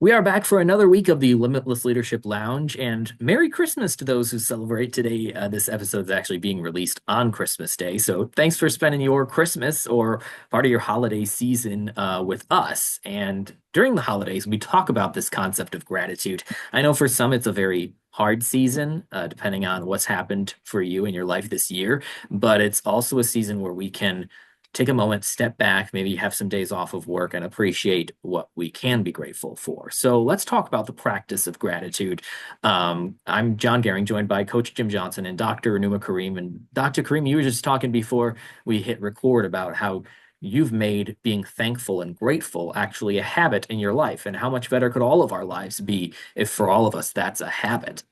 We are back for another week of the Limitless Leadership Lounge, and Merry Christmas to those who celebrate today. This episode is actually being released on Christmas Day, so thanks for spending your Christmas or part of your holiday season with us. And during the holidays, we talk about this concept of gratitude. I know for some it's a very hard season, depending on what's happened for you in your life this year, but it's also a season where we can take a moment, step back, maybe have some days off of work and appreciate what we can be grateful for. So let's talk about the practice of gratitude. I'm John Gehring, joined by Coach Jim Johnson and Dr. Numa Kareem. And Dr. Kareem, you were just talking before we hit record about how you've made being thankful and grateful actually a habit in your life. And how much better could all of our lives be if for all of us that's a habit?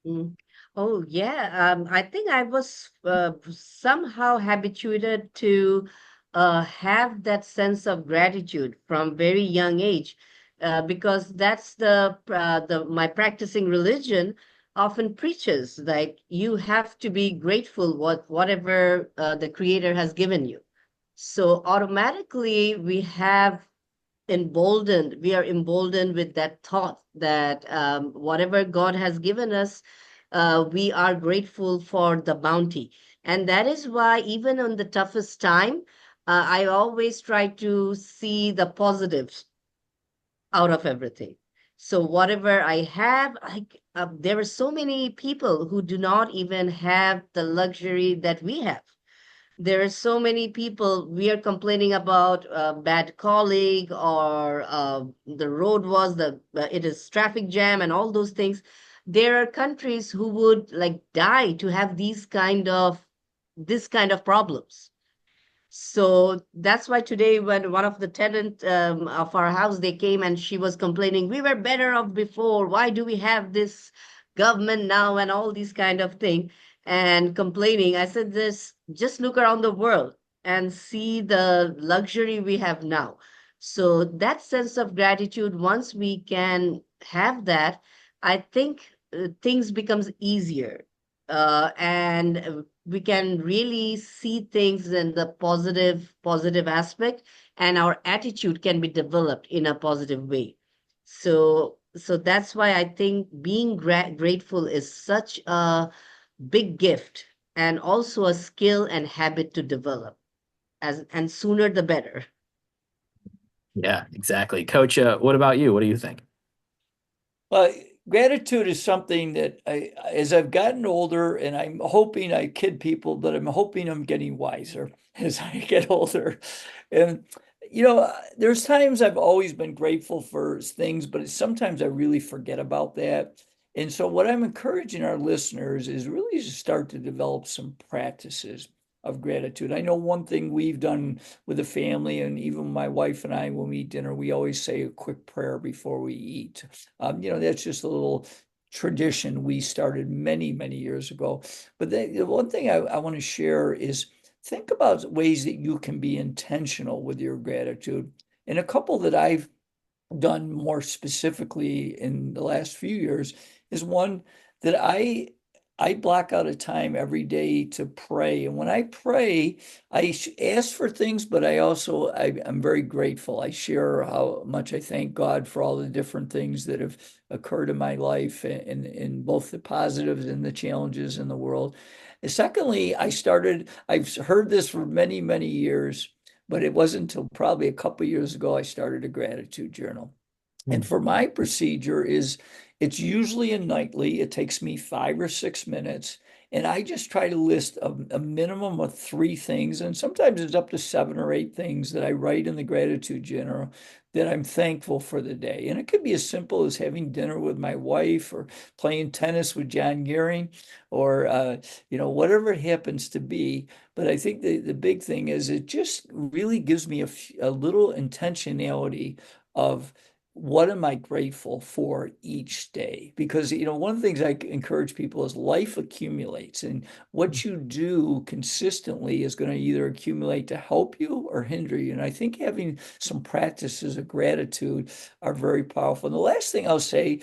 Mm. Oh, yeah. I think I was somehow habituated to have that sense of gratitude from very young age, because that's the my practicing religion often preaches like you have to be grateful whatever the Creator has given you. So automatically we are emboldened with that thought that whatever God has given us, we are grateful for the bounty. And that is why, even on the toughest time, I always try to see the positives out of everything. So, whatever I have, there are so many people who do not even have the luxury that we have. There are so many people we are complaining about bad colleague or the road was the it is traffic jam and all those things. There are countries who would like die to have this kind of problems. So that's why today, when one of the tenant of our house, they came and she was complaining, we were better off before. Why do we have this government now and all these kind of thing? And complaining, I said, this just look around the world and see the luxury we have now. So that sense of gratitude, once we can have that, I think things becomes easier. And we can really see things in the positive aspect, and our attitude can be developed in a positive way. So that's why I think being grateful is such a big gift, and also a skill and habit to develop, as and sooner the better. Yeah, exactly. Coach, what about you? What do you think? Well, gratitude is something that as I've gotten older, and I'm hoping I kid people, but I'm hoping I'm getting wiser as I get older. And, there's times I've always been grateful for things, but sometimes I really forget about that. And so, what I'm encouraging our listeners is really to start to develop some practices of gratitude. I know one thing we've done with the family, and even my wife and I, when we eat dinner, we always say a quick prayer before we eat. That's just a little tradition we started many, many years ago. But the one thing I want to share is think about ways that you can be intentional with your gratitude. And a couple that I've done more specifically in the last few years is one that I block out a time every day to pray. And when I pray, I ask for things, but I'm very grateful. I share how much I thank God for all the different things that have occurred in my life, and in both the positives and the challenges in the world. And secondly, I've heard this for many, many years, but it wasn't until probably a couple of years ago I started a gratitude journal. And for my procedure is it's usually a nightly. It takes me 5 or 6 minutes. And I just try to list a minimum of three things. And sometimes it's up to 7 or 8 things that I write in the gratitude journal that I'm thankful for the day. And it could be as simple as having dinner with my wife, or playing tennis with John Gehring, or whatever it happens to be. But I think the big thing is it just really gives me a little intentionality of what am I grateful for each day? Because, one of the things I encourage people is life accumulates, and what you do consistently is going to either accumulate to help you or hinder you. And I think having some practices of gratitude are very powerful. And the last thing I'll say,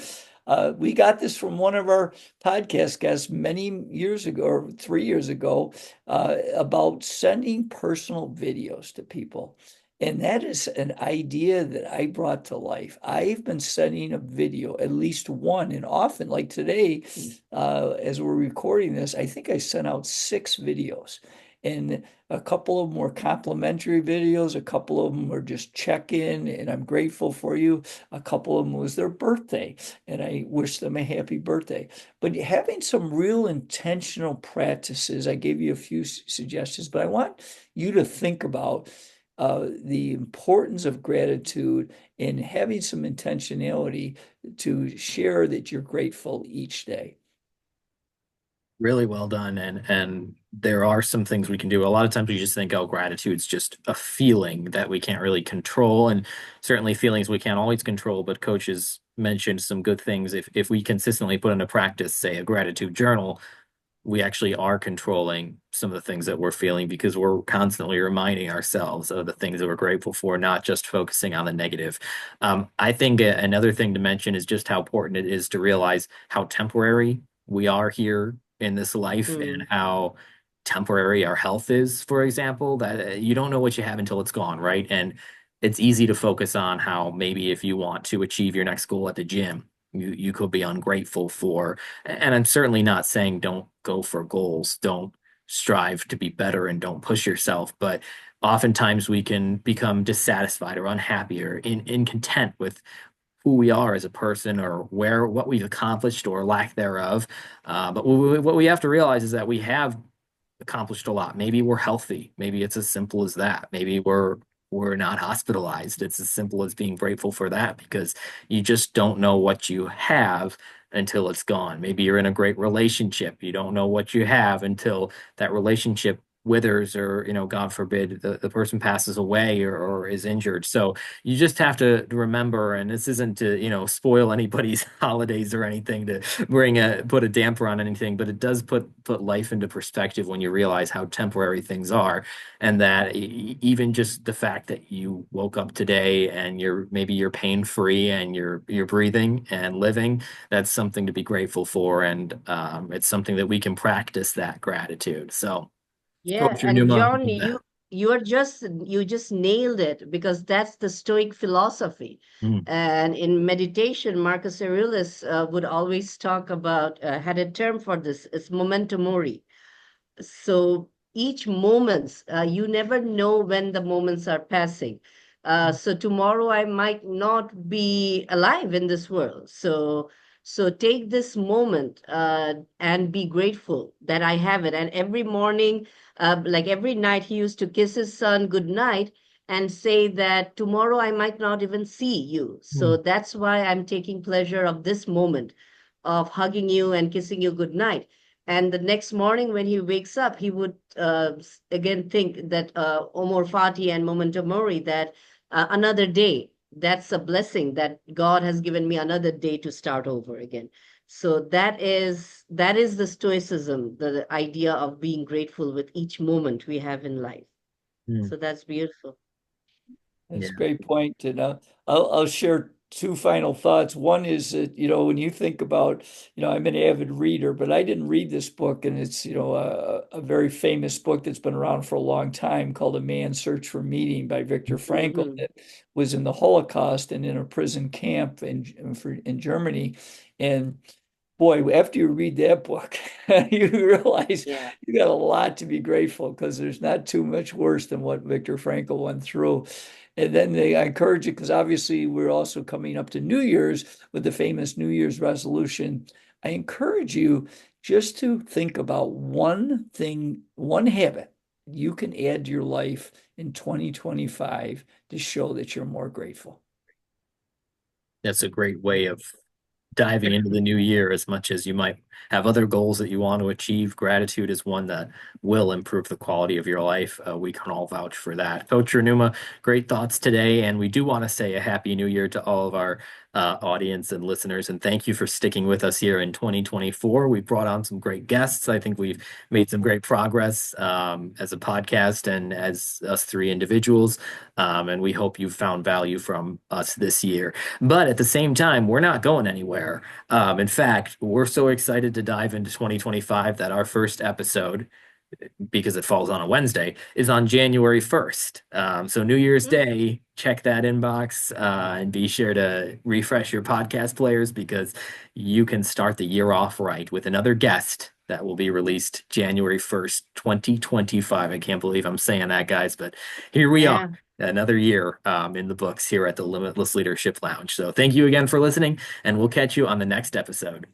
we got this from one of our podcast guests many years ago, or 3 years ago, about sending personal videos to people. And that is an idea that I brought to life. I've been sending a video, at least one, and often, like today, as we're recording this, I think I sent out 6 videos. And a couple of them were complimentary videos, a couple of them were just check-in, and I'm grateful for you. A couple of them was their birthday, and I wish them a happy birthday. But having some real intentional practices, I gave you a few suggestions, but I want you to think about the importance of gratitude and having some intentionality to share that you're grateful each day. Really well done. And there are some things we can do. A lot of times we just think, oh, gratitude's just a feeling that we can't really control. And certainly feelings we can't always control, but coaches mentioned some good things. If we consistently put into practice, say, a gratitude journal, we actually are controlling some of the things that we're feeling because we're constantly reminding ourselves of the things that we're grateful for, not just focusing on the negative. I think another thing to mention is just how important it is to realize how temporary we are here in this life and Mm. how temporary our health is, for example, that you don't know what you have until it's gone, right? And it's easy to focus on how maybe if you want to achieve your next goal at the gym, you could be ungrateful for. And I'm certainly not saying don't go for goals, don't strive to be better and don't push yourself, but oftentimes we can become dissatisfied or unhappy or incontent with who we are as a person or what we've accomplished or lack thereof. But what we have to realize is that we have accomplished a lot. Maybe we're healthy. Maybe it's as simple as that. Maybe we're not hospitalized. It's as simple as being grateful for that because you just don't know what you have until it's gone. Maybe you're in a great relationship. You don't know what you have until that relationship withers or, God forbid, the person passes away or is injured. So you just have to remember, and this isn't to, spoil anybody's holidays or anything to put a damper on anything, but it does put life into perspective when you realize how temporary things are, and that even just the fact that you woke up today and maybe you're pain free and you're breathing and living, that's something to be grateful for, and it's something that we can practice that gratitude. So, Yeah, Coach and Numa, John, you just nailed it because that's the Stoic philosophy. mm, And in meditation, Marcus Aurelius would always talk about had a term for this. It's memento mori. So each moments, you never know when the moments are passing. So tomorrow I might not be alive in this world. So take this moment and be grateful that I have it. And every morning, like every night, he used to kiss his son good night and say that tomorrow I might not even see you. So mm, that's why I'm taking pleasure of this moment of hugging you and kissing you good night. And the next morning, when he wakes up, he would again think that Omar Fati and Memento Mori, that another day, that's a blessing that God has given me another day to start over again. So that is the stoicism, the idea of being grateful with each moment we have in life. mm. So that's beautiful. That's a Yeah. great point. And I'll share 2 final thoughts. One is that, when you think about, I'm an avid reader, but I didn't read this book, and it's, a very famous book that's been around for a long time called A Man's Search for Meaning by Viktor Frankl, Hmm. that was in the Holocaust and in a prison camp in Germany. And boy, after you read that book, you realize Yeah. you got a lot to be grateful because there's not too much worse than what Viktor Frankl went through. And then I encourage you because obviously we're also coming up to New Year's with the famous New Year's resolution. I encourage you just to think about one thing, one habit you can add to your life in 2025 to show that you're more grateful. That's a great way of diving into the new year. As much as you might have other goals that you want to achieve, gratitude is one that will improve the quality of your life. We can all vouch for that. Coach Numa, great thoughts today. And we do want to say a happy new year to all of our audience and listeners. And thank you for sticking with us here in 2024. We brought on some great guests. I think we've made some great progress as a podcast and as us three individuals. And we hope you've found value from us this year. But at the same time, we're not going anywhere. In fact, we're so excited to dive into 2025 that our first episode because it falls on a Wednesday, is on January 1st. So New Year's Day, check that inbox and be sure to refresh your podcast players because you can start the year off right with another guest that will be released January 1st, 2025. I can't believe I'm saying that, guys, but here we are. Yeah. Another year in the books here at the Limitless Leadership Lounge. So thank you again for listening, and we'll catch you on the next episode.